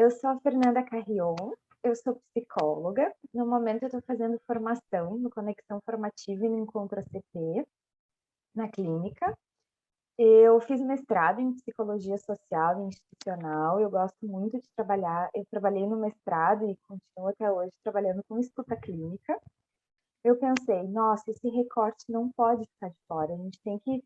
eu sou a Fernanda Carrion, eu sou psicóloga. No momento eu estou fazendo formação no Conexão Formativa e no Encontro ACP, na clínica. Eu fiz mestrado em psicologia social e institucional. Eu gosto muito de trabalhar. Eu trabalhei no mestrado e continuo até hoje trabalhando com escuta clínica. Eu pensei, nossa, esse recorte não pode ficar de fora. A gente tem que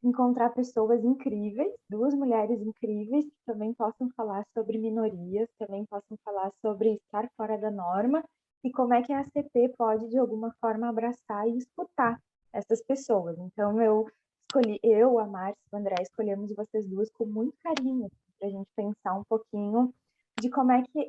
encontrar pessoas incríveis, duas mulheres incríveis, que também possam falar sobre minorias, também possam falar sobre estar fora da norma e como é que a ACP pode, de alguma forma, abraçar e escutar essas pessoas. Então, a Márcia e o André, escolhemos vocês duas com muito carinho, para a gente pensar um pouquinho de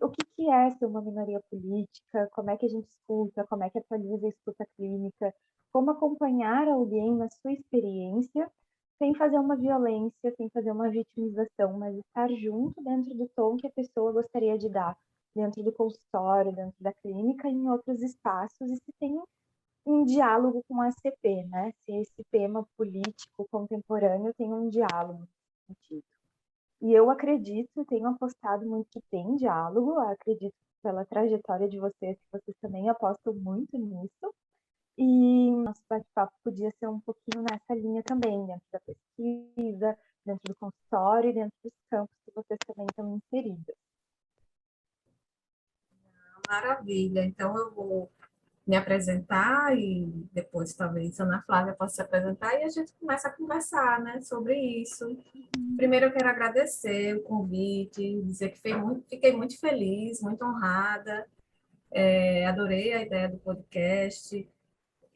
o que é ser uma minoria política, como é que a gente escuta, como é que atualiza a escuta clínica, como acompanhar alguém na sua experiência, sem fazer uma violência, sem fazer uma vitimização, mas estar junto dentro do tom que a pessoa gostaria de dar, dentro do consultório, dentro da clínica e em outros espaços, e se tem um diálogo com a ACP, né? Se esse tema político contemporâneo tem um diálogo nesse sentido. E eu acredito, tenho apostado muito que tem diálogo, acredito pela trajetória de vocês, que vocês também apostam muito nisso. E nosso bate-papo podia ser um pouquinho nessa linha também, dentro da pesquisa, dentro do consultório e dentro dos campos que vocês também estão inseridos. Maravilha. Então, eu vou me apresentar e depois talvez a Ana Flávia possa se apresentar e a gente começa a conversar, né, sobre isso. Primeiro, eu quero agradecer o convite, dizer que fiquei muito feliz, muito honrada, adorei a ideia do podcast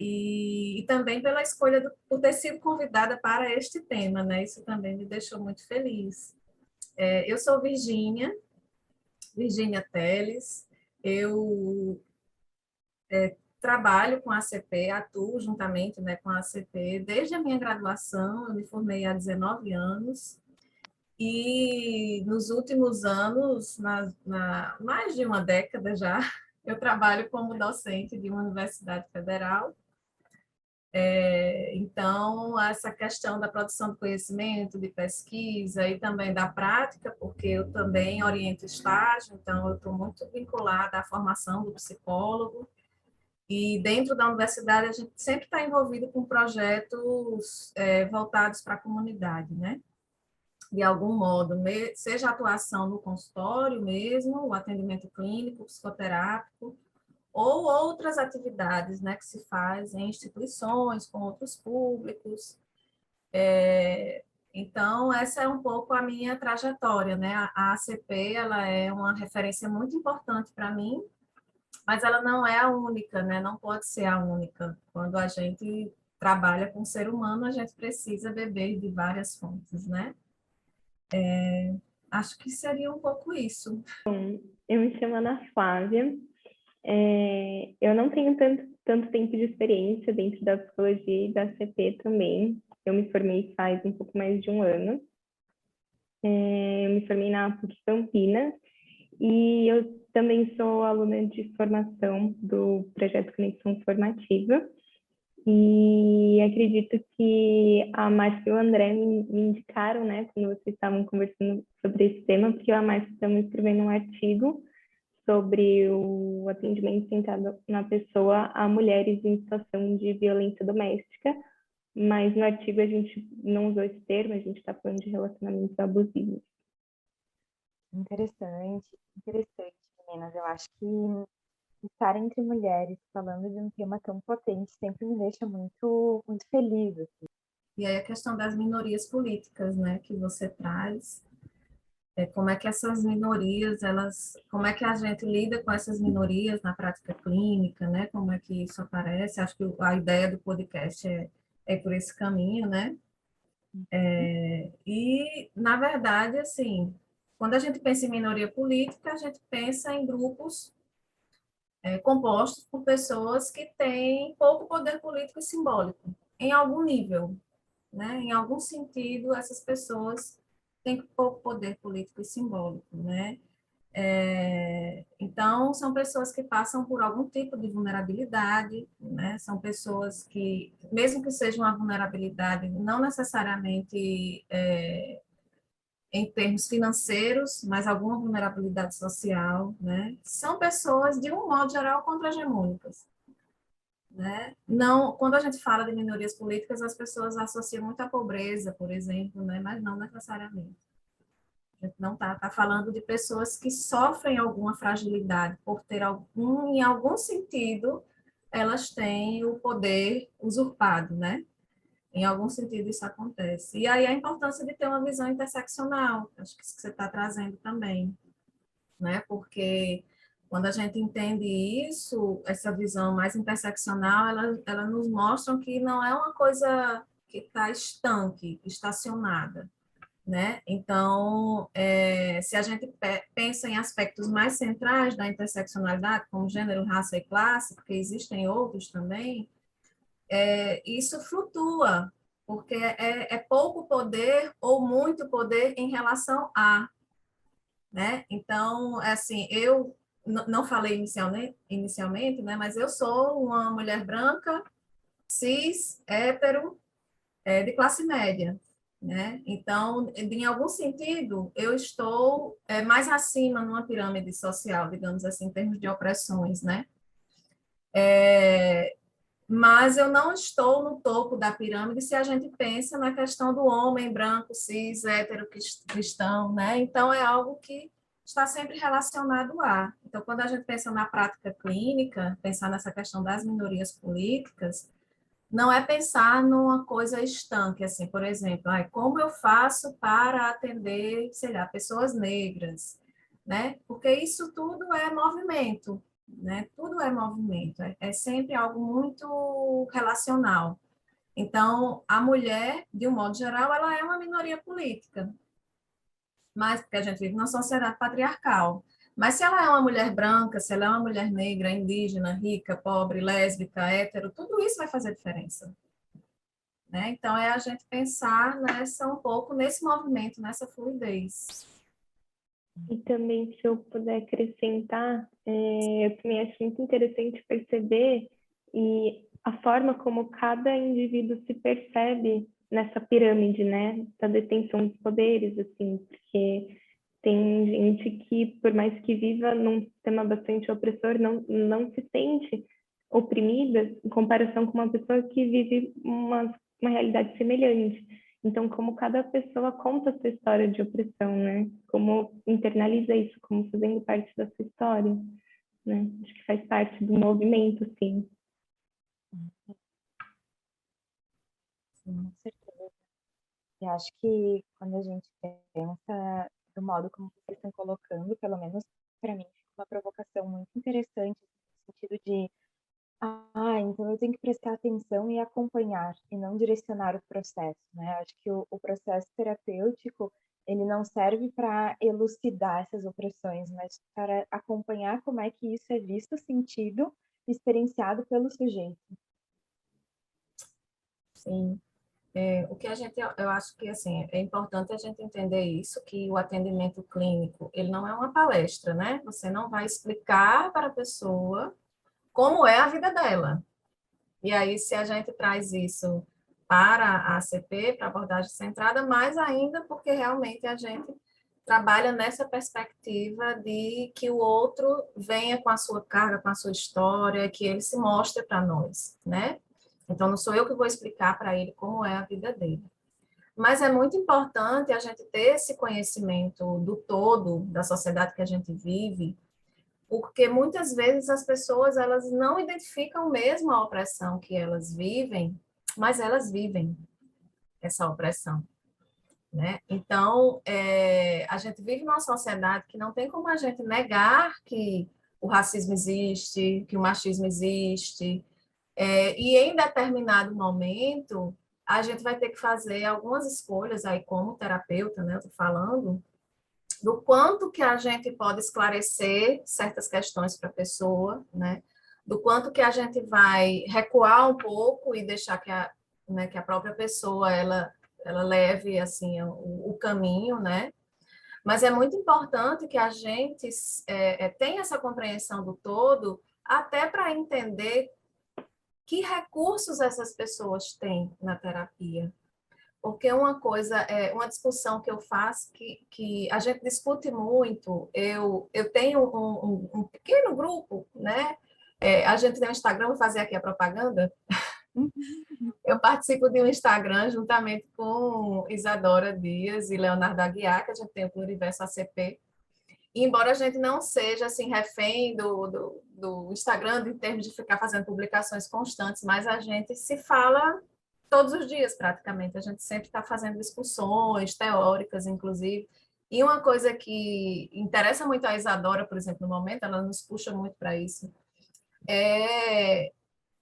e também pela escolha por ter sido convidada para este tema, né? Isso também me deixou muito feliz. Eu sou Virgínia Teles, eu trabalho com a ACP, atuo juntamente, né, com a ACP desde a minha graduação, eu me formei há 19 anos, e nos últimos anos, mais de uma década já, eu trabalho como docente de uma universidade federal. Então, essa questão da produção de conhecimento, de pesquisa e também da prática, porque eu também oriento estágio, então eu estou muito vinculada à formação do psicólogo, e dentro da universidade a gente sempre está envolvido com projetos voltados para a comunidade, né? De algum modo, seja a atuação no consultório mesmo, o atendimento clínico, psicoterápico, ou outras atividades, né, que se faz em instituições, com outros públicos. Então, essa é um pouco a minha trajetória, né? A ACP, ela é uma referência muito importante para mim, mas ela não é a única, né? Não pode ser a única. Quando a gente trabalha com o ser humano, a gente precisa beber de várias fontes, né? Acho que seria um pouco isso. Eu me chamo Ana Flávia. Eu não tenho tanto tempo de experiência dentro da psicologia e da CP também. Eu me formei faz um pouco mais de um ano. Eu me formei na PUC Campinas e eu também sou aluna de formação do projeto Conexão Formativa. E acredito que a Márcia e o André me indicaram, né, quando vocês estavam conversando sobre esse tema, porque eu e a Márcia estamos escrevendo um artigo sobre o atendimento centrado na pessoa a mulheres em situação de violência doméstica, mas no artigo a gente não usou esse termo, a gente está falando de relacionamentos abusivos. Interessante, interessante, meninas. Eu acho que estar entre mulheres falando de um tema tão potente sempre me deixa muito, muito feliz. Assim. E aí a questão das minorias políticas, né, que você traz, como é que essas minorias, como é que a gente lida com essas minorias na prática clínica, né, como é que isso aparece, acho que a ideia do podcast é por esse caminho, né, e, na verdade, assim, quando a gente pensa em minoria política, a gente pensa em grupos compostos por pessoas que têm pouco poder político e simbólico, em algum nível, né? Em algum sentido, essas pessoas têm pouco poder político e simbólico, né? Então, são pessoas que passam por algum tipo de vulnerabilidade, né? São pessoas que, mesmo que seja uma vulnerabilidade, não necessariamente em termos financeiros, mas alguma vulnerabilidade social, né? São pessoas, de um modo geral, contra-hegemônicas, né? Não, quando a gente fala de minorias políticas, as pessoas associam muito à pobreza, por exemplo, né? Mas não necessariamente. A gente não está falando de pessoas que sofrem alguma fragilidade por ter em algum sentido, elas têm o poder usurpado, né? Em algum sentido isso acontece. E aí a importância de ter uma visão interseccional, acho que isso que você está trazendo também, né? Porque quando a gente entende isso, essa visão mais interseccional, ela nos mostra que não é uma coisa que está estanque, estacionada, né? Então, se a gente pensa em aspectos mais centrais da interseccionalidade, como gênero, raça e classe, porque existem outros também, isso flutua, porque é pouco poder ou muito poder em relação a, né? Então, assim, eu não falei inicialmente, né? Mas eu sou uma mulher branca, cis, hétero, de classe média, né? Então, em algum sentido, eu estou mais acima numa pirâmide social, digamos assim, em termos de opressões, né? Mas eu não estou no topo da pirâmide se a gente pensa na questão do homem branco, cis, hétero, cristão, né? Então, é algo que está sempre relacionado a. Então, quando a gente pensa na prática clínica, pensar nessa questão das minorias políticas, não é pensar numa coisa estanque, assim, por exemplo, como eu faço para atender, sei lá, pessoas negras, né? Porque isso tudo é movimento, né? Tudo é movimento, é sempre algo muito relacional. Então, a mulher, de um modo geral, ela é uma minoria política, mas porque a gente vive numa sociedade patriarcal. Mas se ela é uma mulher branca, se ela é uma mulher negra, indígena, rica, pobre, lésbica, hétero, tudo isso vai fazer diferença, né? Então, é a gente pensar um pouco nesse movimento, nessa fluidez. E também, se eu puder acrescentar, eu também acho muito interessante perceber e a forma como cada indivíduo se percebe nessa pirâmide, né, da detenção dos poderes, assim, porque tem gente que, por mais que viva num sistema bastante opressor, não se sente oprimida em comparação com uma pessoa que vive uma realidade semelhante. Então, como cada pessoa conta a sua história de opressão, né? Como internaliza isso como fazendo parte da sua história, né? Acho que faz parte do movimento, sim. Com certeza. E acho que quando a gente pensa do modo como vocês estão colocando, pelo menos para mim, uma provocação muito interessante, no sentido de, então eu tenho que prestar atenção e acompanhar, e não direcionar o processo, né? Acho que o processo terapêutico, ele não serve para elucidar essas opressões, mas para acompanhar como é que isso é visto, sentido, experienciado pelo sujeito. Sim. O que eu acho que assim é importante a gente entender isso, que o atendimento clínico ele não é uma palestra, né? Você não vai explicar para a pessoa como é a vida dela. E aí, se a gente traz isso para a ACP, para a abordagem centrada, mais ainda porque realmente a gente trabalha nessa perspectiva de que o outro venha com a sua carga, com a sua história, que ele se mostre para nós, né? Então, não sou eu que vou explicar para ele como é a vida dele. Mas é muito importante a gente ter esse conhecimento do todo da sociedade que a gente vive, porque muitas vezes as pessoas elas não identificam mesmo a opressão que elas vivem, mas elas vivem essa opressão, né? Então, a gente vive numa sociedade que não tem como a gente negar que o racismo existe, que o machismo existe, e em determinado momento a gente vai ter que fazer algumas escolhas aí como terapeuta, né? Eu tô falando do quanto que a gente pode esclarecer certas questões para a pessoa, né? Do quanto que a gente vai recuar um pouco e deixar que a própria pessoa ela leve assim o caminho, né? Mas é muito importante que a gente tenha essa compreensão do todo, até para entender que recursos essas pessoas têm na terapia. Porque uma coisa, uma discussão que eu faço, que a gente discute muito, eu tenho um pequeno grupo, né? A gente tem um Instagram, vou fazer aqui a propaganda. Eu participo de um Instagram juntamente com Isadora Dias e Leonardo Aguiar, que a gente tem o Pluriverso ACP. E embora a gente não seja assim refém do Instagram em termos de ficar fazendo publicações constantes, mas a gente se fala todos os dias praticamente. A gente sempre está fazendo discussões teóricas, inclusive. E uma coisa que interessa muito a Isadora, por exemplo, no momento, ela nos puxa muito para isso, é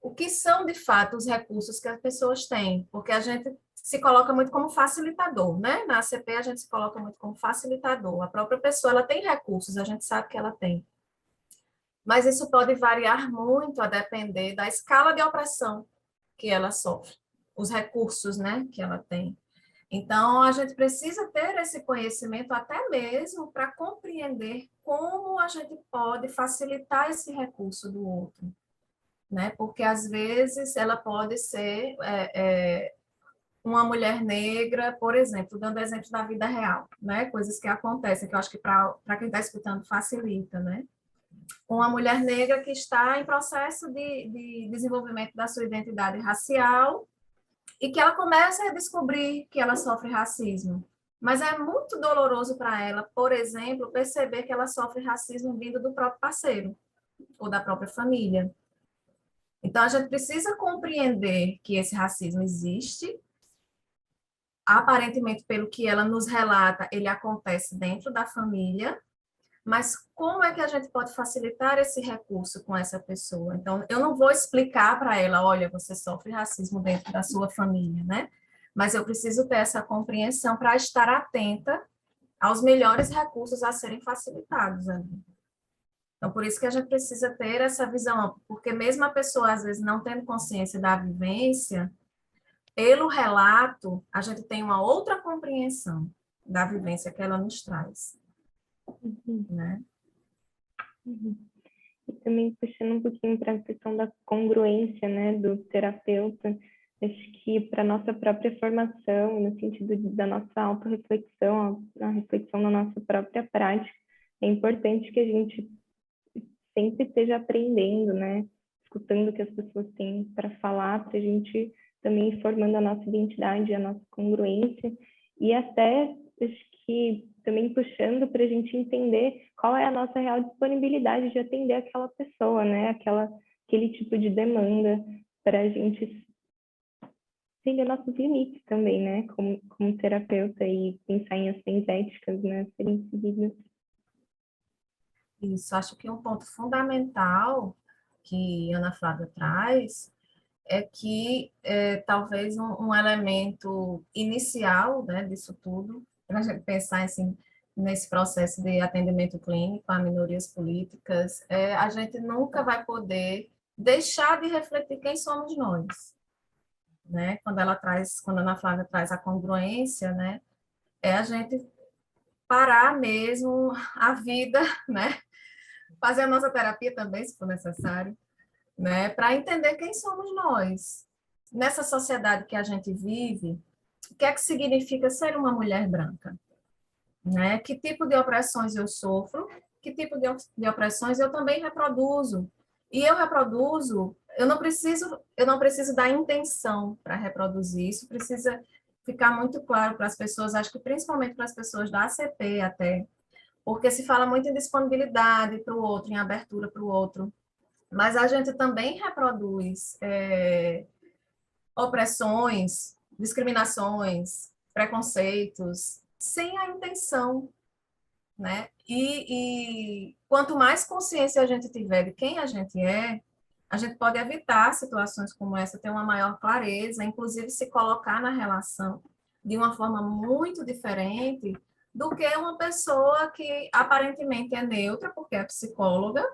o que são de fato os recursos que as pessoas têm, porque a gente se coloca muito como facilitador, né? Na ACP a gente se coloca muito como facilitador. A própria pessoa, ela tem recursos, a gente sabe que ela tem. Mas isso pode variar muito a depender da escala de opressão que ela sofre, os recursos, né, que ela tem. Então, a gente precisa ter esse conhecimento até mesmo para compreender como a gente pode facilitar esse recurso do outro, né? Porque às vezes ela pode ser uma mulher negra, por exemplo, dando exemplo da vida real, né? Coisas que acontecem, que eu acho que para quem está escutando facilita, né? Uma mulher negra que está em processo de desenvolvimento da sua identidade racial e que ela começa a descobrir que ela sofre racismo. Mas é muito doloroso para ela, por exemplo, perceber que ela sofre racismo vindo do próprio parceiro ou da própria família. Então, a gente precisa compreender que esse racismo existe. Aparentemente, pelo que ela nos relata, ele acontece dentro da família, mas como é que a gente pode facilitar esse recurso com essa pessoa? Então, eu não vou explicar para ela, olha, você sofre racismo dentro da sua família, né? Mas eu preciso ter essa compreensão para estar atenta aos melhores recursos a serem facilitados ali. Então, por isso que a gente precisa ter essa visão, porque mesmo a pessoa, às vezes, não tendo consciência da vivência, pelo relato, a gente tem uma outra compreensão da vivência que ela nos traz, né? E também puxando um pouquinho para a questão da congruência, né, do terapeuta, acho que para nossa própria formação, no sentido da nossa autorreflexão, a reflexão na nossa própria prática, é importante que a gente sempre esteja aprendendo, né, escutando o que as pessoas têm para falar, para a gente também ir formando a nossa identidade, a nossa congruência, e até, acho que também puxando para a gente entender qual é a nossa real disponibilidade de atender aquela pessoa, né? Aquele tipo de demanda, para a gente entender nossos limites também, né? Como terapeuta e pensar em ações éticas, né? Serem seguidas. Isso, acho que um ponto fundamental que Ana Flávia traz é que talvez um elemento inicial, né, disso tudo, para a gente pensar assim, nesse processo de atendimento clínico a minorias políticas, a gente nunca vai poder deixar de refletir quem somos nós, né? Quando a Ana Flávia traz a congruência, né, é a gente parar mesmo a vida, né? Fazer a nossa terapia também, se for necessário, né, para entender quem somos nós. Nessa sociedade que a gente vive, o que é que significa ser uma mulher branca? Né? Que tipo de opressões eu sofro? Que tipo de opressões eu também reproduzo? E eu reproduzo, eu não preciso da intenção para reproduzir, isso precisa ficar muito claro para as pessoas, acho que principalmente para as pessoas da ACP até, porque se fala muito em disponibilidade para o outro, em abertura para o outro, mas a gente também reproduz opressões, discriminações, preconceitos, sem a intenção, né? E quanto mais consciência a gente tiver de quem a gente é, a gente pode evitar situações como essa, ter uma maior clareza, inclusive se colocar na relação de uma forma muito diferente do que uma pessoa que aparentemente é neutra, porque é psicóloga,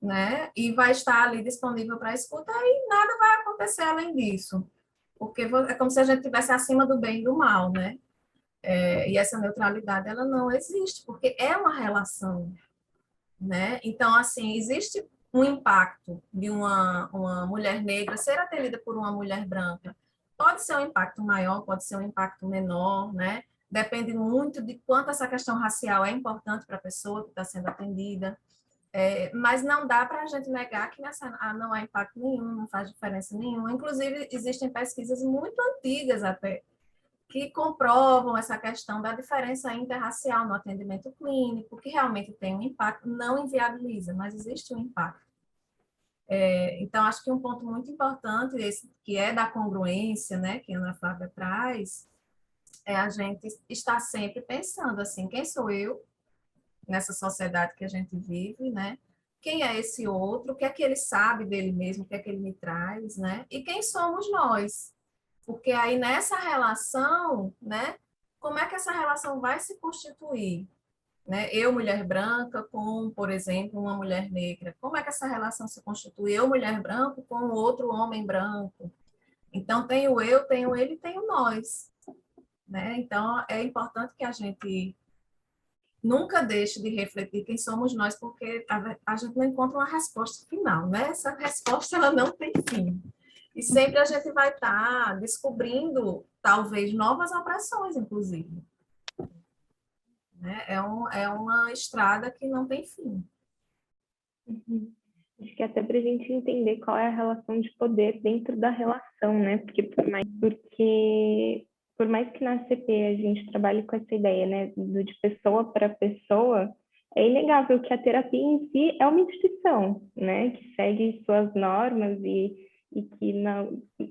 né? E vai estar ali disponível para escuta e nada vai acontecer além disso. Porque é como se a gente estivesse acima do bem e do mal, né? E essa neutralidade, ela não existe, porque é uma relação, né? Então, assim, existe um impacto de uma mulher negra ser atendida por uma mulher branca. Pode ser um impacto maior, pode ser um impacto menor, né? Depende muito de quanto essa questão racial é importante para a pessoa que está sendo atendida. Mas não dá para a gente negar que não há impacto nenhum, não faz diferença nenhuma. Inclusive, existem pesquisas muito antigas até, que comprovam essa questão da diferença interracial no atendimento clínico, que realmente tem um impacto, não inviabiliza, mas existe um impacto. Então, acho que um ponto muito importante, esse, que é da congruência, né, que a Ana Flávia traz, é a gente estar sempre pensando assim, quem sou eu nessa sociedade que a gente vive, né? Quem é esse outro? O que é que ele sabe dele mesmo? O que é que ele me traz, né? E quem somos nós? Porque aí nessa relação, né? Como é que essa relação vai se constituir? Né? Eu, mulher branca, com, por exemplo, uma mulher negra. Como é que essa relação se constitui? Eu, mulher branca, com outro homem branco. Então, tenho ele e tenho nós. Né? Então, é importante que a gente nunca deixe de refletir quem somos nós, porque a gente não encontra uma resposta final, né? Essa resposta ela não tem fim. E sempre a gente vai estar descobrindo, talvez, novas opressões, inclusive. Né? É uma estrada que não tem fim. Uhum. Acho que até para a gente entender qual é a relação de poder dentro da relação, né? Porque por mais que na CP a gente trabalhe com essa ideia, né, de pessoa para pessoa, é inegável que a terapia em si é uma instituição, né, que segue suas normas e que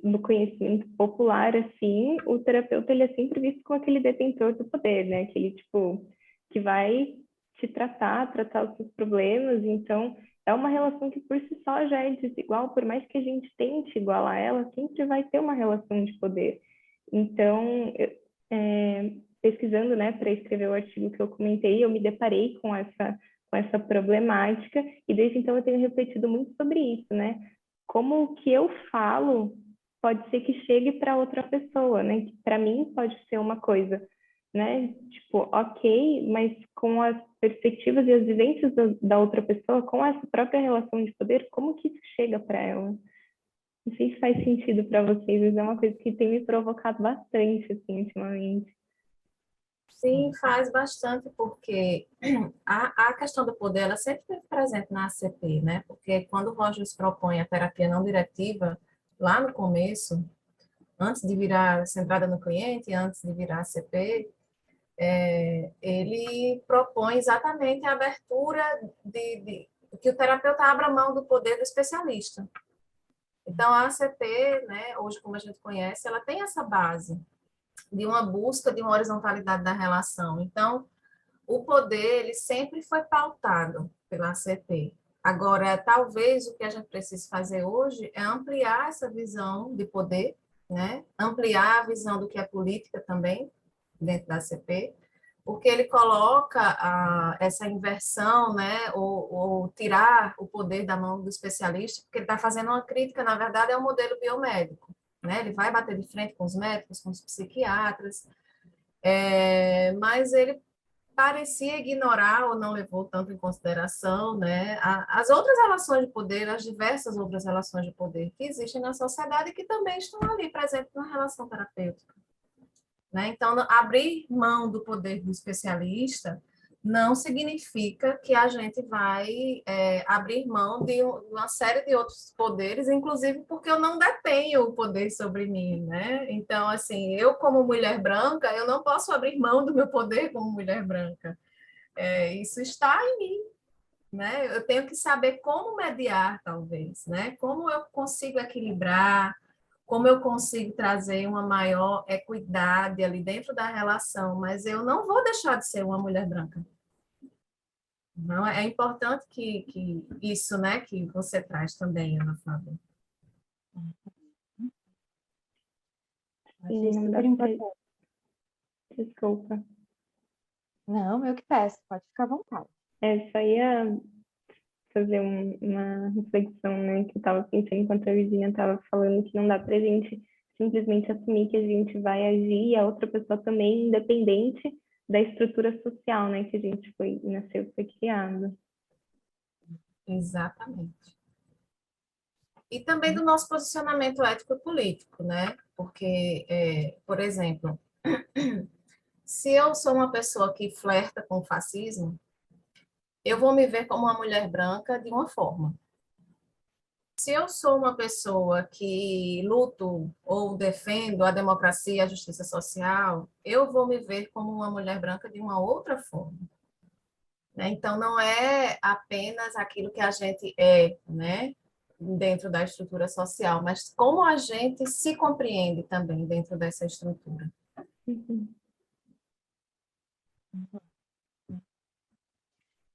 no conhecimento popular, assim, o terapeuta ele é sempre visto como aquele detentor do poder, né, aquele, tipo, que vai te tratar os seus problemas, então é uma relação que por si só já é desigual, por mais que a gente tente igualar ela, sempre vai ter uma relação de poder. Então, pesquisando, né, para escrever o artigo que eu comentei, eu me deparei com essa problemática e desde então eu tenho refletido muito sobre isso, né? Como o que eu falo pode ser que chegue para outra pessoa, né? Que para mim pode ser uma coisa, né? Tipo, ok, mas com as perspectivas e as vivências da outra pessoa, com essa própria relação de poder, como que isso chega para ela? Não sei se faz sentido para vocês, mas é uma coisa que tem me provocado bastante, assim, ultimamente. Sim, faz bastante, porque a questão do poder, ela sempre esteve presente na ACP, né? Porque quando o Rogers propõe a terapia não diretiva, lá no começo, antes de virar centrada no cliente, antes de virar ACP, ele propõe exatamente a abertura que o terapeuta abra mão do poder do especialista. Então, a ACP, né, hoje como a gente conhece, ela tem essa base de uma busca de uma horizontalidade da relação. Então, o poder, ele sempre foi pautado pela ACP. Agora, talvez o que a gente precise fazer hoje é ampliar essa visão de poder, né? Ampliar a visão do que é política também, dentro da ACP, porque ele coloca essa inversão, né? Ou tirar o poder da mão do especialista, porque ele está fazendo uma crítica, na verdade, ao modelo biomédico. Né? Ele vai bater de frente com os médicos, com os psiquiatras, mas ele parecia ignorar ou não levou tanto em consideração, né, as outras relações de poder, as diversas outras relações de poder que existem na sociedade e que também estão ali presentes na relação terapêutica. Né? Então, abrir mão do poder do especialista não significa que a gente vai abrir mão de uma série de outros poderes, inclusive porque eu não detenho o poder sobre mim, né? Então, assim, eu como mulher branca, eu não posso abrir mão do meu poder como mulher branca. Isso está em mim, né? Eu tenho que saber como mediar, talvez, né? Como eu consigo equilibrar, como eu consigo trazer uma maior equidade ali dentro da relação, mas eu não vou deixar de ser uma mulher branca. Não, é importante que isso, né, que você traz também, Ana Flávia. Achei Não super dá pra... importante. Desculpa. Não, eu que peço, pode ficar à vontade. Só ia fazer uma reflexão, né, que eu estava pensando enquanto a Virginia estava falando que não dá para a gente simplesmente assumir que a gente vai agir e a outra pessoa também, independente da estrutura social, né, que a gente nasceu, foi criado. Exatamente. E também do nosso posicionamento ético e político, né? Porque, por exemplo, se eu sou uma pessoa que flerta com o fascismo, eu vou me ver como uma mulher branca de uma forma. Se eu sou uma pessoa que luto ou defendo a democracia e a justiça social, eu vou me ver como uma mulher branca de uma outra forma. Né? Então, não é apenas aquilo que a gente é, né, dentro da estrutura social, mas como a gente se compreende também dentro dessa estrutura. Uhum.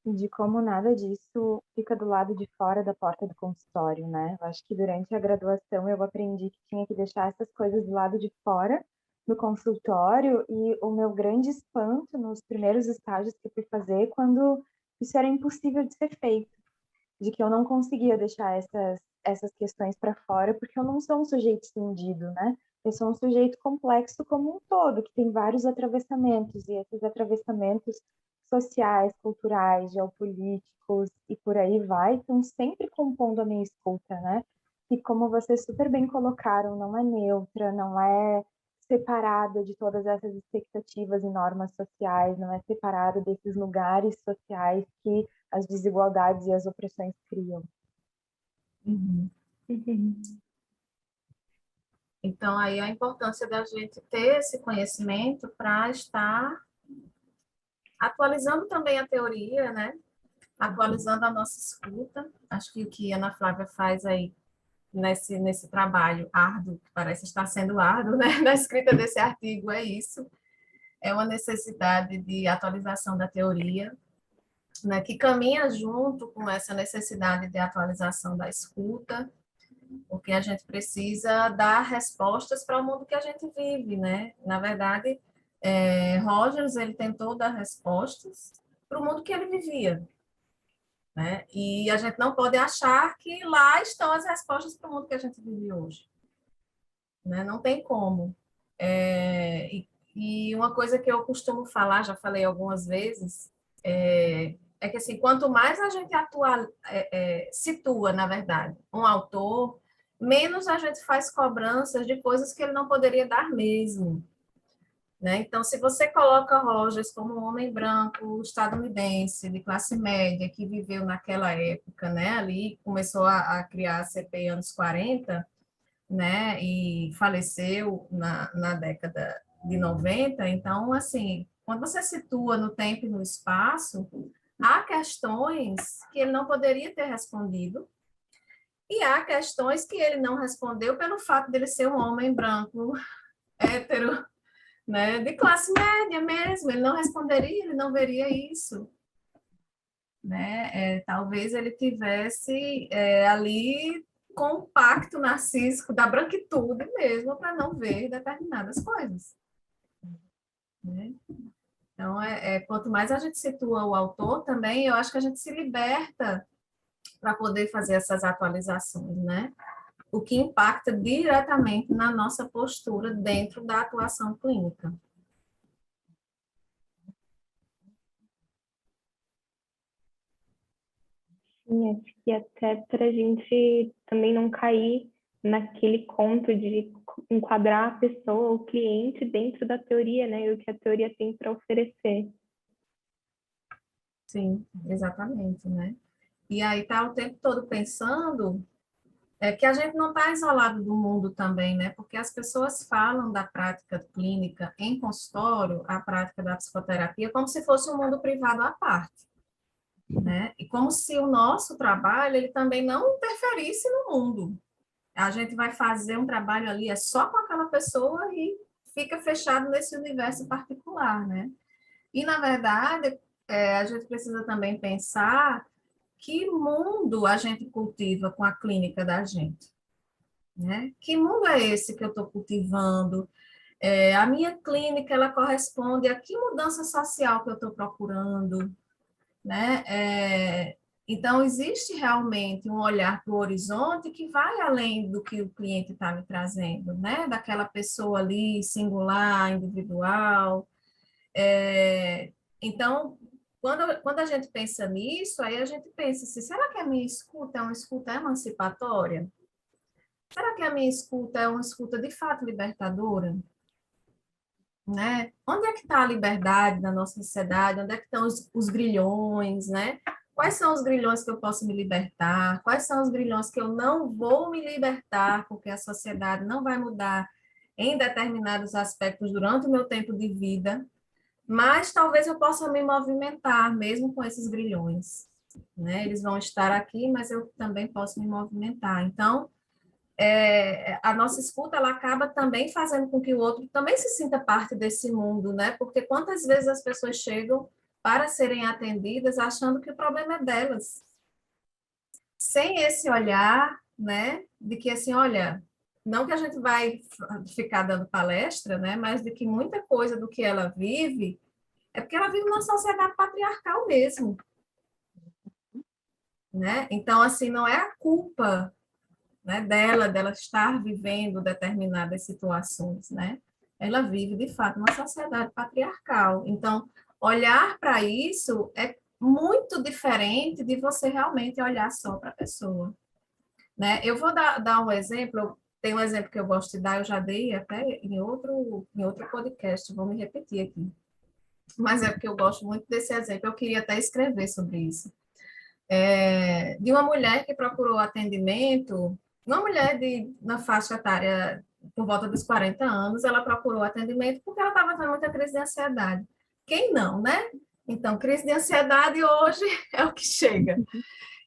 E de como nada disso fica do lado de fora da porta do consultório, né? Eu acho que durante a graduação eu aprendi que tinha que deixar essas coisas do lado de fora do consultório, e o meu grande espanto nos primeiros estágios que eu fui fazer, quando isso era impossível de ser feito, de que eu não conseguia deixar essas questões para fora, porque eu não sou um sujeito estendido, né? Eu sou um sujeito complexo como um todo, que tem vários atravessamentos, e esses atravessamentos sociais, culturais, geopolíticos e por aí vai, estão sempre compondo a minha escuta, né? E como vocês super bem colocaram, não é neutra, não é separada de todas essas expectativas e normas sociais, não é separada desses lugares sociais que as desigualdades e as opressões criam. Uhum. Uhum. Então, aí a importância da gente ter esse conhecimento para estar atualizando também a teoria, né? Atualizando a nossa escuta. Acho que o que a Ana Flávia faz aí nesse trabalho árduo, que parece estar sendo árduo, né? Na escrita desse artigo, é isso. É uma necessidade de atualização da teoria, né? Que caminha junto com essa necessidade de atualização da escuta, porque a gente precisa dar respostas para o mundo que a gente vive, né? Na verdade, Rogers, ele tentou dar respostas para o mundo que ele vivia, né? E a gente não pode achar que lá estão as respostas para o mundo que a gente vive hoje, né? Não tem como. E uma coisa que eu costumo falar, já falei algumas vezes, é que assim, quanto mais a gente situa, na verdade, um autor, menos a gente faz cobranças de coisas que ele não poderia dar mesmo. Né? Então, se você coloca Rogers como um homem branco estadunidense, de classe média, que viveu naquela época, né, ali, começou a criar a CPI anos 40, né, e faleceu na década de 90, então, assim, quando você situa no tempo e no espaço, há questões que ele não poderia ter respondido, e há questões que ele não respondeu pelo fato de ele ser um homem branco, hétero, né, de classe média mesmo, ele não responderia, ele não veria isso. Né? Talvez ele tivesse ali com o pacto narcísico da branquitude mesmo, para não ver determinadas coisas. Né? Então, quanto mais a gente situa o autor também, eu acho que a gente se liberta para poder fazer essas atualizações, né? O que impacta diretamente na nossa postura dentro da atuação clínica. Sim, acho que até para a gente também não cair naquele conto de enquadrar a pessoa, o cliente, dentro da teoria, né? E o que a teoria tem para oferecer. Sim, exatamente, né? E aí tá o tempo todo pensando que a gente não está isolado do mundo também, né? Porque as pessoas falam da prática clínica em consultório, a prática da psicoterapia, como se fosse um mundo privado à parte, né? E como se o nosso trabalho ele também não interferisse no mundo. A gente vai fazer um trabalho ali só com aquela pessoa e fica fechado nesse universo particular, né? E na verdade a gente precisa também pensar que mundo a gente cultiva com a clínica da gente, né? Que mundo é esse que eu estou cultivando? A minha clínica, ela corresponde a que mudança social que eu estou procurando, né? Então, existe realmente um olhar para o horizonte que vai além do que o cliente está me trazendo, né? Daquela pessoa ali, singular, individual. Então, quando a gente pensa nisso, aí a gente pensa assim, será que a minha escuta é uma escuta emancipatória? será que a minha escuta é uma escuta de fato libertadora? Né? Onde é que está a liberdade na nossa sociedade? Onde é que estão os grilhões, né? Quais são os grilhões que eu posso me libertar? Quais são os grilhões que eu não vou me libertar, porque a sociedade não vai mudar em determinados aspectos durante o meu tempo de vida, mas talvez eu possa me movimentar mesmo com esses grilhões, né? Eles vão estar aqui, mas eu também posso me movimentar. Então, a nossa escuta ela acaba também fazendo com que o outro também se sinta parte desse mundo, né? Porque quantas vezes as pessoas chegam para serem atendidas achando que o problema é delas, sem esse olhar, né? De que assim, olha, não que a gente vai ficar dando palestra, né? Mas de que muita coisa do que ela vive é porque ela vive numa sociedade patriarcal mesmo, né? Então, assim, não é a culpa, né, dela estar vivendo determinadas situações, né? Ela vive, de fato, uma sociedade patriarcal. Então, olhar para isso é muito diferente de você realmente olhar só para a pessoa, né? Eu vou dar um exemplo, tem um exemplo que eu gosto de dar, eu já dei até em outro podcast, vou me repetir aqui. Mas é porque eu gosto muito desse exemplo, eu queria até escrever sobre isso. De uma mulher que procurou atendimento, uma mulher na faixa etária por volta dos 40 anos, ela procurou atendimento porque ela estava tendo muita crise de ansiedade. Quem não, né? Então, crise de ansiedade hoje é o que chega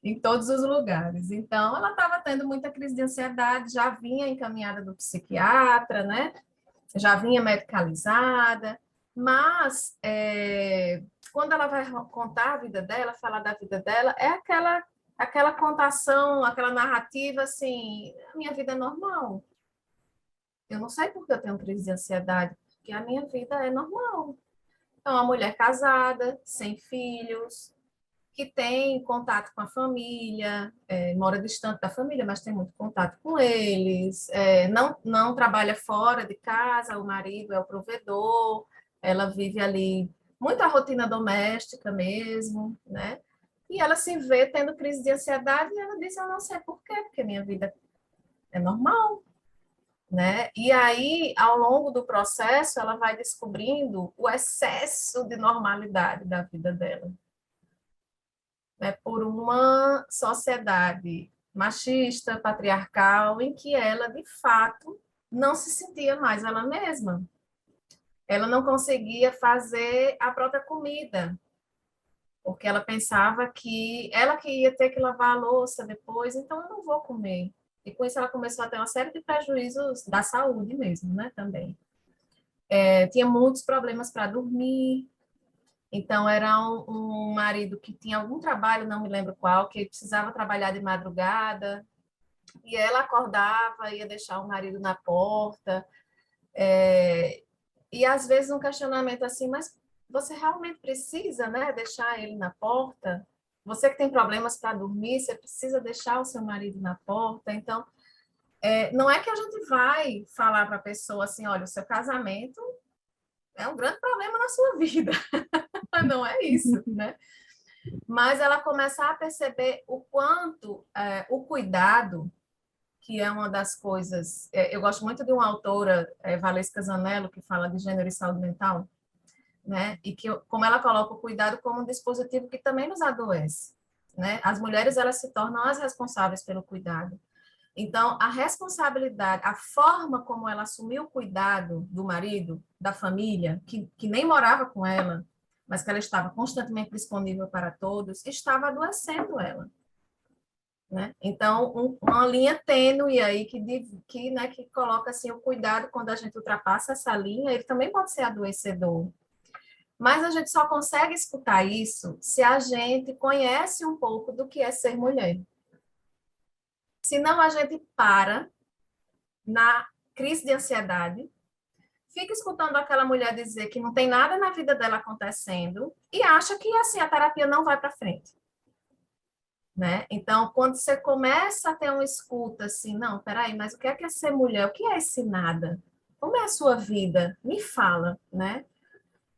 em todos os lugares. Então, ela estava tendo muita crise de ansiedade, já vinha encaminhada do psiquiatra, né? Já vinha medicalizada, mas quando ela vai contar a vida dela, falar da vida dela, é aquela contação, aquela narrativa assim, a minha vida é normal. Eu não sei porque eu tenho crise de ansiedade, porque a minha vida é normal. Então, uma mulher casada, sem filhos, que tem contato com a família, mora distante da família, mas tem muito contato com eles, não trabalha fora de casa, o marido é o provedor, ela vive ali muita rotina doméstica mesmo, né? E ela se vê tendo crise de ansiedade e ela diz, eu não sei por quê, porque minha vida é normal, né? E aí, ao longo do processo, ela vai descobrindo o excesso de normalidade da vida dela, né, por uma sociedade machista, patriarcal, em que ela, de fato, não se sentia mais ela mesma. Ela não conseguia fazer a própria comida, porque ela pensava que ela que ia ter que lavar a louça depois, então eu não vou comer. E com isso ela começou a ter uma série de prejuízos da saúde mesmo, né, também. Tinha muitos problemas para dormir, então, era um marido que tinha algum trabalho, não me lembro qual, que precisava trabalhar de madrugada, e ela acordava, ia deixar o marido na porta, e às vezes um questionamento assim, mas você realmente precisa, né, deixar ele na porta? Você que tem problemas para dormir, você precisa deixar o seu marido na porta? Então, não é que a gente vai falar para a pessoa assim, olha, o seu casamento é um grande problema na sua vida. Não é isso, né? Mas ela começa a perceber o quanto o cuidado, que é uma das coisas... eu gosto muito de uma autora, Valesca Zanello, que fala de gênero e saúde mental, né? E que, como ela coloca o cuidado como um dispositivo que também nos adoece, né? As mulheres, elas se tornam as responsáveis pelo cuidado. Então, a responsabilidade, a forma como ela assumiu o cuidado do marido, da família, que nem morava com ela, mas que ela estava constantemente disponível para todos, estava adoecendo ela, né? Então, uma linha tênue aí que coloca assim o cuidado quando a gente ultrapassa essa linha, ele também pode ser adoecedor. Mas a gente só consegue escutar isso se a gente conhece um pouco do que é ser mulher. Senão a gente para na crise de ansiedade, fica escutando aquela mulher dizer que não tem nada na vida dela acontecendo e acha que assim a terapia não vai para frente, né? Então, quando você começa a ter uma escuta assim, não, peraí, mas o que é ser mulher? O que é esse nada? Como é a sua vida? Me fala, né?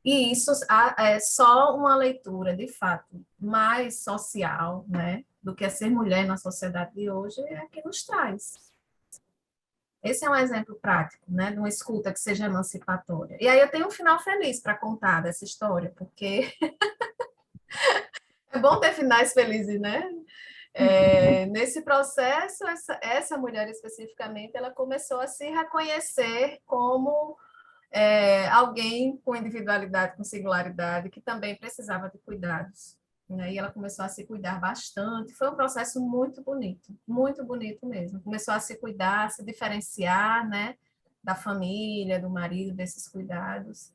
E isso é só uma leitura, de fato, mais social, né? Do que é ser mulher na sociedade de hoje, é que nos traz. Esse é um exemplo prático, né, de uma escuta que seja emancipatória. E aí eu tenho um final feliz para contar dessa história, porque é bom ter finais felizes, né? Nesse processo, essa mulher especificamente, ela começou a se reconhecer como alguém com individualidade, com singularidade, que também precisava de cuidados. Né? E ela começou a se cuidar bastante. Foi um processo muito bonito mesmo. Começou a se cuidar, a se diferenciar, né, da família, do marido, desses cuidados.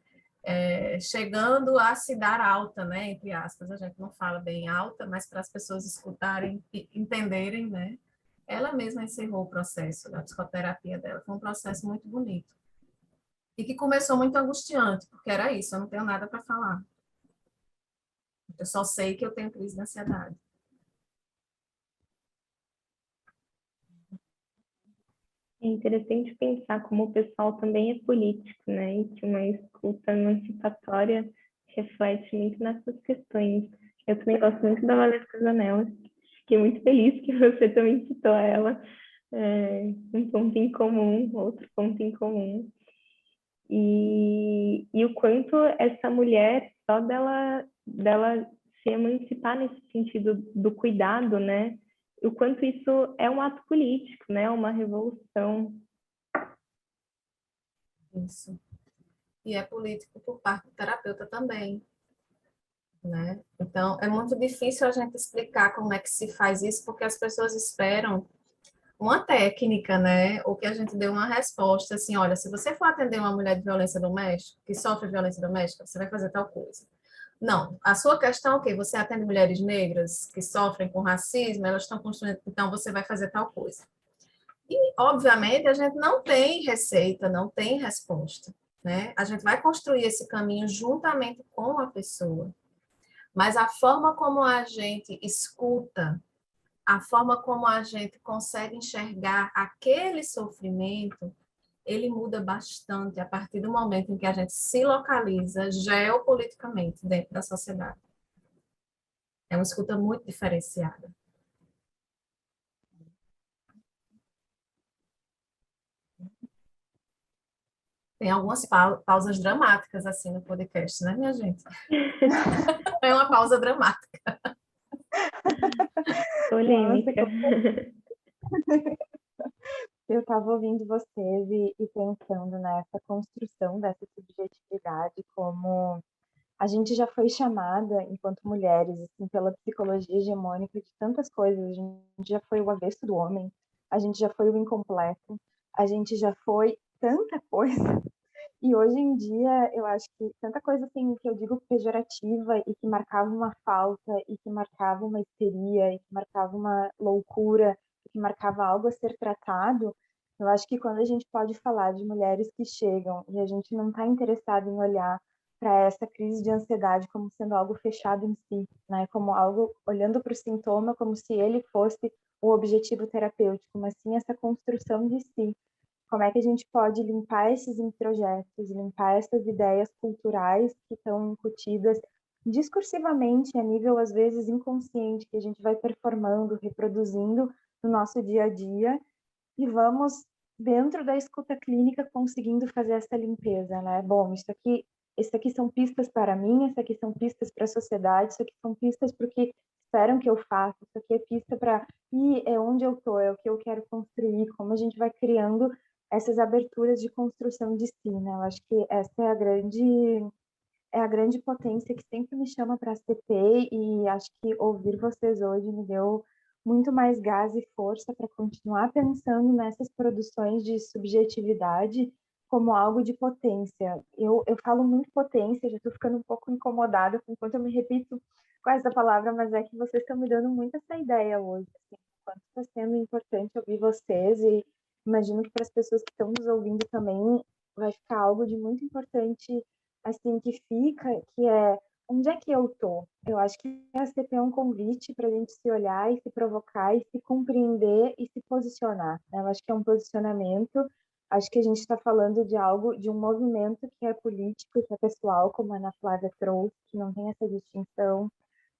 Chegando a se dar alta, né, entre aspas, a gente não fala bem alta, mas para as pessoas escutarem e entenderem, né, ela mesma encerrou o processo da psicoterapia dela. Foi um processo muito bonito. E que começou muito angustiante, porque era isso, eu não tenho nada para falar. Eu só sei que eu tenho crise de ansiedade. É interessante pensar como o pessoal também é político, né? E que uma escuta emancipatória reflete muito nessas questões. Eu também gosto muito da Valesca Zanella. Fiquei muito feliz que você também citou ela. Um ponto em comum, outro ponto em comum. E o quanto essa mulher, só dela se emancipar nesse sentido do cuidado, né? O quanto isso é um ato político, né? Uma revolução. Isso. E é político por parte do terapeuta também, né? Então, é muito difícil a gente explicar como é que se faz isso, porque as pessoas esperam uma técnica, né? Ou que a gente dê uma resposta, assim, olha, se você for atender uma mulher de violência doméstica, que sofre violência doméstica, você vai fazer tal coisa. Não, a sua questão é o quê? Você atende mulheres negras que sofrem com racismo, elas estão construindo, então você vai fazer tal coisa. E, obviamente, a gente não tem receita, não tem resposta, né? A gente vai construir esse caminho juntamente com a pessoa. Mas a forma como a gente escuta, a forma como a gente consegue enxergar aquele sofrimento, ele muda bastante a partir do momento em que a gente se localiza geopoliticamente dentro da sociedade. É uma escuta muito diferenciada. Tem algumas pausas dramáticas assim no podcast, né, minha gente? É uma pausa dramática. Polêmica. Eu estava ouvindo vocês e pensando nessa construção dessa subjetividade, como a gente já foi chamada, enquanto mulheres, assim, pela psicologia hegemônica de tantas coisas. A gente já foi o avesso do homem, a gente já foi o incompleto, a gente já foi tanta coisa. E hoje em dia, eu acho que tanta coisa assim que eu digo pejorativa e que marcava uma falta e que marcava uma histeria e que marcava uma loucura e que marcava algo a ser tratado. Eu acho que quando a gente pode falar de mulheres que chegam e a gente não está interessado em olhar para essa crise de ansiedade como sendo algo fechado em si, né? Como algo olhando para o sintoma como se ele fosse o objetivo terapêutico, mas sim essa construção de si. Como é que a gente pode limpar esses introjetos, limpar essas ideias culturais que estão incutidas discursivamente, a nível, às vezes, inconsciente, que a gente vai performando, reproduzindo no nosso dia a dia, e vamos, dentro da escuta clínica, conseguindo fazer essa limpeza, né? Bom, isso aqui são pistas para mim, isso aqui são pistas para a sociedade, isso aqui são pistas para o que esperam que eu faça, isso aqui é pista para, é onde eu estou, é o que eu quero construir, como a gente vai criando essas aberturas de construção de si, né? Eu acho que essa é a grande potência que sempre me chama para a CP, e acho que ouvir vocês hoje me deu muito mais gás e força para continuar pensando nessas produções de subjetividade como algo de potência. Eu falo muito potência, já estou ficando um pouco incomodada com quanto eu me repito com essa palavra, mas é que vocês estão me dando muito essa ideia hoje, assim, quanto está sendo importante ouvir vocês, e imagino que para as pessoas que estão nos ouvindo também vai ficar algo de muito importante, assim, que fica, que é onde é que eu tô? Eu acho que a CP é um convite para a gente se olhar e se provocar e se compreender e se posicionar, né? Eu acho que é um posicionamento, acho que a gente está falando de algo, de um movimento que é político, que é pessoal, como a Ana Flávia trouxe, que não tem essa distinção.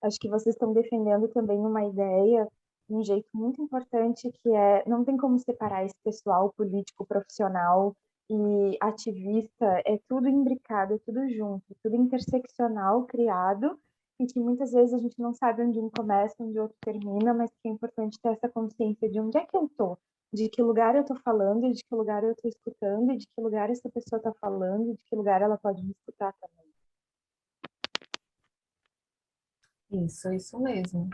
Acho que vocês estão defendendo também uma ideia de um jeito muito importante, que não tem como separar esse pessoal político, profissional e ativista, é tudo imbricado, é tudo junto, tudo interseccional, criado, e que muitas vezes a gente não sabe onde um começa, onde o outro termina, mas que é importante ter essa consciência de onde é que eu tô, de que lugar eu tô falando, de que lugar eu tô escutando, e de que lugar essa pessoa tá falando, e de que lugar ela pode me escutar também. Isso mesmo.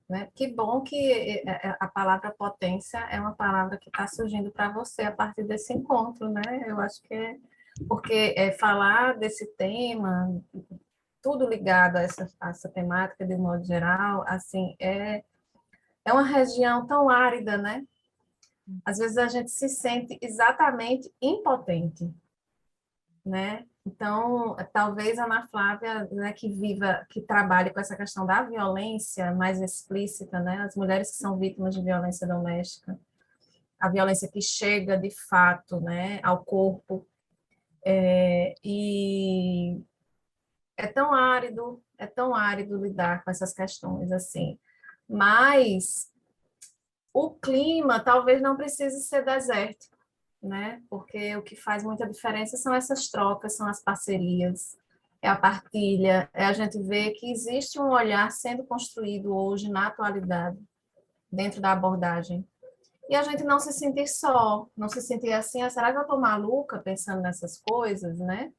Né? Que bom que a palavra potência é uma palavra que está surgindo para você a partir desse encontro, né? Eu acho que porque falar desse tema, tudo ligado a essa temática de um modo geral, assim, é uma região tão árida, né? Às vezes a gente se sente exatamente impotente, né? Então, talvez a Ana Flávia, né, que trabalhe com essa questão da violência mais explícita, né? As mulheres que são vítimas de violência doméstica, a violência que chega de fato, né, ao corpo, e é tão árido lidar com essas questões assim. Mas o clima talvez não precise ser desértico, né? Porque o que faz muita diferença são essas trocas, são as parcerias, é a partilha, é a gente ver que existe um olhar sendo construído hoje na atualidade, dentro da abordagem. E a gente não se sentir só, não se sentir assim, será que eu estou maluca pensando nessas coisas, né?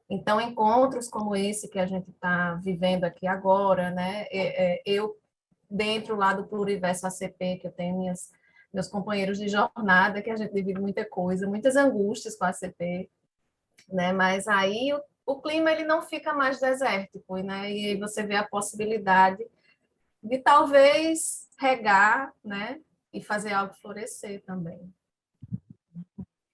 Então, encontros como esse que a gente está vivendo aqui agora, né? Eu, dentro lá do Pluriverso ACP, que eu tenho meus companheiros de jornada, que a gente divide muita coisa, muitas angústias com a ACP, né? Mas aí o clima ele não fica mais desértico, né? E aí você vê a possibilidade de talvez regar, né? E fazer algo florescer também.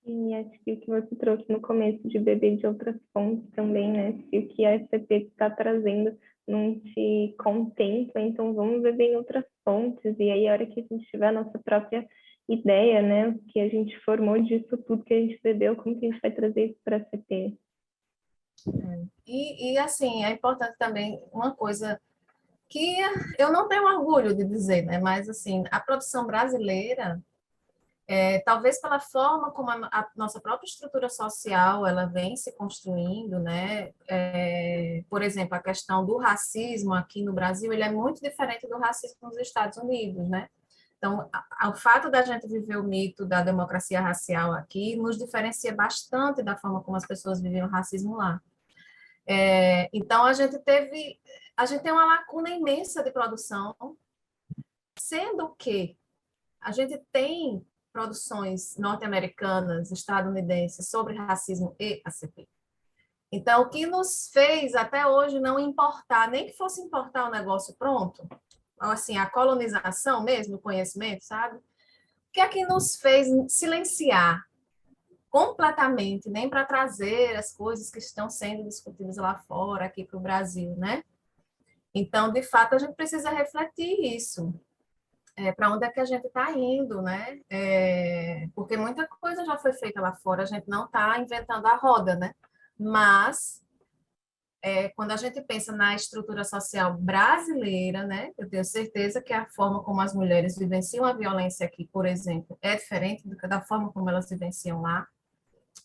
E acho que o que você trouxe no começo de beber de outras fontes também, né? Se o que a SCP está trazendo não te contempla, então vamos beber em outras fontes. E aí, a hora que a gente tiver a nossa própria ideia, né? O que a gente formou disso tudo que a gente bebeu, como que a gente vai trazer isso para a SCP? E assim, é importante também uma coisa que eu não tenho orgulho de dizer, né? Mas assim, a produção brasileira, talvez pela forma como a nossa própria estrutura social ela vem se construindo, né? Por exemplo, a questão do racismo aqui no Brasil, ele é muito diferente do racismo nos Estados Unidos, né? Então, o fato da gente viver o mito da democracia racial aqui nos diferencia bastante da forma como as pessoas viviam o racismo lá. Então, a gente tem uma lacuna imensa de produção, sendo que a gente tem produções norte-americanas, estadunidenses, sobre racismo e ACP. Então, o que nos fez até hoje não importar, nem que fosse importar o negócio pronto, assim, a colonização mesmo, o conhecimento, sabe? O que é que nos fez silenciar completamente, nem para trazer as coisas que estão sendo discutidas lá fora, aqui para o Brasil, né? Então, de fato, a gente precisa refletir isso. Para onde é que a gente está indo, né? Porque muita coisa já foi feita lá fora, a gente não está inventando a roda, né? Mas, quando a gente pensa na estrutura social brasileira, né? Eu tenho certeza que a forma como as mulheres vivenciam a violência aqui, por exemplo, é diferente da forma como elas vivenciam lá,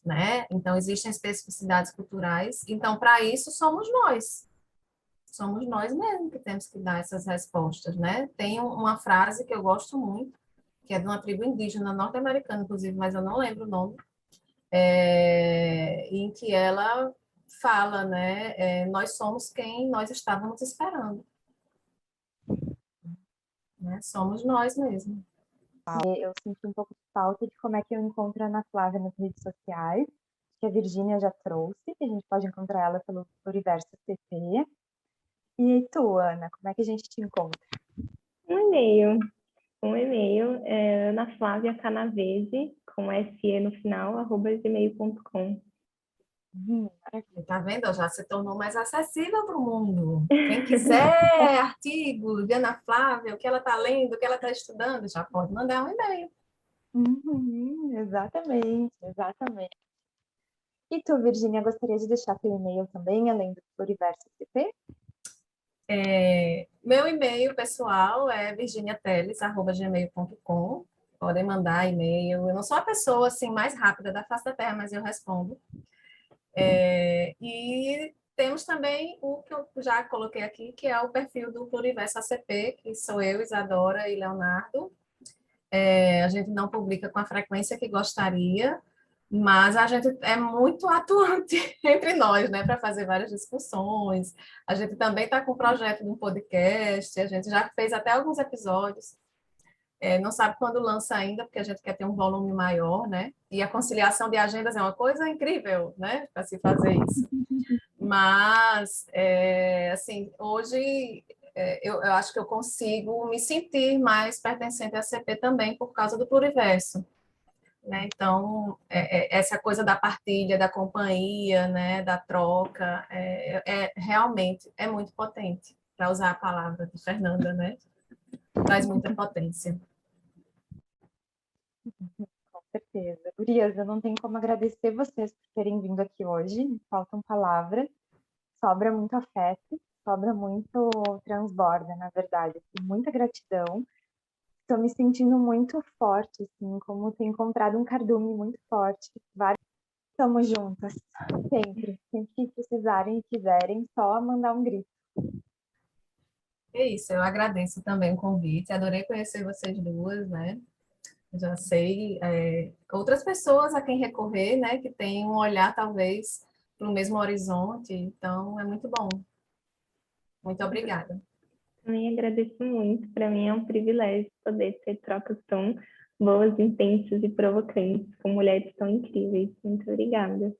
né? Então, existem especificidades culturais. Então, para isso, somos nós mesmos que temos que dar essas respostas, né? Tem uma frase que eu gosto muito, que é de uma tribo indígena norte-americana, inclusive, mas eu não lembro o nome, em que ela fala, né? Nós somos quem nós estávamos esperando, né? Somos nós mesmos. Eu senti um pouco de falta de como é que eu encontro a Ana Flávia nas redes sociais, que a Virgínia já trouxe, que a gente pode encontrar ela pelo Universo CP. E tu, Ana, como é que a gente te encontra? Um e-mail é anaflaviacanavese, com SE no final, @gmail.com. Tá vendo? Já se tornou mais acessível para o mundo. Quem quiser artigo de Ana Flávia, o que ela está lendo, o que ela está estudando, já pode mandar um e-mail. Exatamente, exatamente. E tu, Virgínia, gostaria de deixar teu e-mail também, além do Pluriverso CP? Meu e-mail pessoal é virginiateles@gmail.com. Podem mandar e-mail. Eu não sou a pessoa assim mais rápida da face da Terra, mas eu respondo. E temos também o que eu já coloquei aqui, que é o perfil do Pluriverso ACP, que sou eu, Isadora e Leonardo. A gente não publica com a frequência que gostaria, mas a gente é muito atuante entre nós, né, para fazer várias discussões. A gente também está com o projeto de um podcast, a gente já fez até alguns episódios. Não sabe quando lança ainda, porque a gente quer ter um volume maior, né? E a conciliação de agendas é uma coisa incrível, né, para se fazer isso. Mas, assim, hoje eu acho que eu consigo me sentir mais pertencente à CP também por causa do Pluriverso, né? Então, essa coisa da partilha, da companhia, né, da troca, realmente é muito potente, para usar a palavra de Fernanda, né? Traz muita potência. Com certeza. Gurias, eu não tenho como agradecer vocês por terem vindo aqui hoje. Me faltam palavras. Sobra muito afeto, sobra muito transborda, na verdade. Assim, muita gratidão. Estou me sentindo muito forte, assim, como tenho encontrado um cardume muito forte. Estamos juntas, sempre. Sempre que precisarem e quiserem, só mandar um grito. É isso, eu agradeço também o convite, adorei conhecer vocês duas, né? Já sei outras pessoas a quem recorrer, né? Que têm um olhar, talvez, para o mesmo horizonte, então é muito bom. Muito obrigada. Também agradeço muito. Para mim é um privilégio poder ter trocas tão boas, intensas e provocantes com mulheres tão incríveis. Muito obrigada.